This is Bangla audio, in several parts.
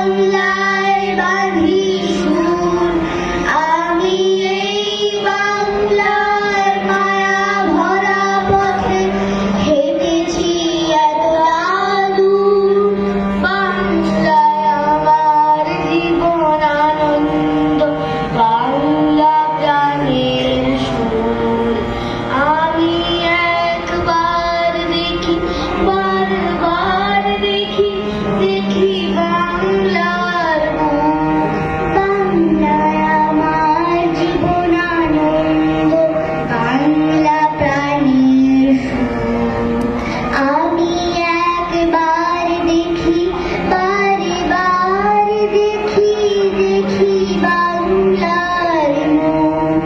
বাংলায় বাঁধি সুর, আমি এই বাংলার মায়া ভরা পথে হেঁটেছি এতটা দূর। বাংলায় আমার জীবন আনন্দ, বাংলা প্রাণের সুর। আমি একবার দেখি, বারবার দেখি, দেখি বাংলার মুখ। বাংলায় আমার জীবন আনন্দ, বাংলা প্রাণের সুর। আমি একবার দেখি, বারবার দেখি, দেখি বাংলার মুখ।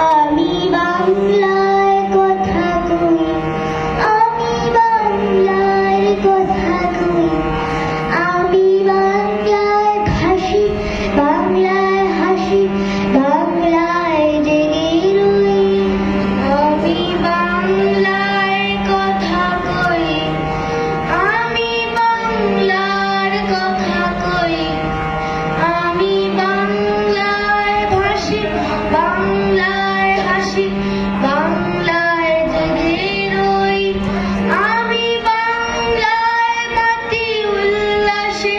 আমি বাংলায় কথা কই, আমি বাংলায় কথা কই, আমি বাংলায় ভাসি, বাংলায় হাসি, বাংলায় জেগে রই। আমি বাংলায় কথা কই, আমি বাংলার কথা কই, আমি বাংলায় ভাসি, বাংলায় হাসি, বাংলায় জেগে রই। আমি বাংলায় মাতি উল্লাসে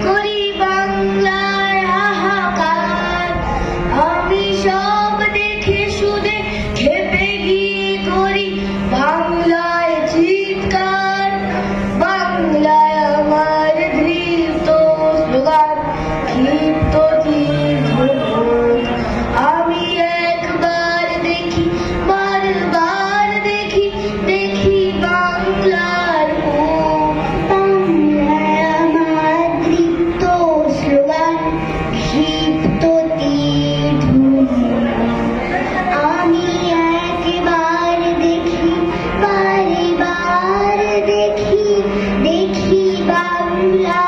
করি, বাংলায় হাহাকার। আমি সব দেখে শুনে খেপে গিয়ে করি বাংলায় চিৎকার। বাংলায় আমার দৃপ্ত স্লোগান, ক্ষিপ্ত তীর ধনুক। আমি একবার দেখি, বারবার দেখি, দেখি বাংলার মুখ। বাংলায় আমার দৃপ্ত স্লোগান, ক্ষিপ্ত তীর ধনুক। আমি একবার দেখি, বারবার দেখি, দেখি বাংলা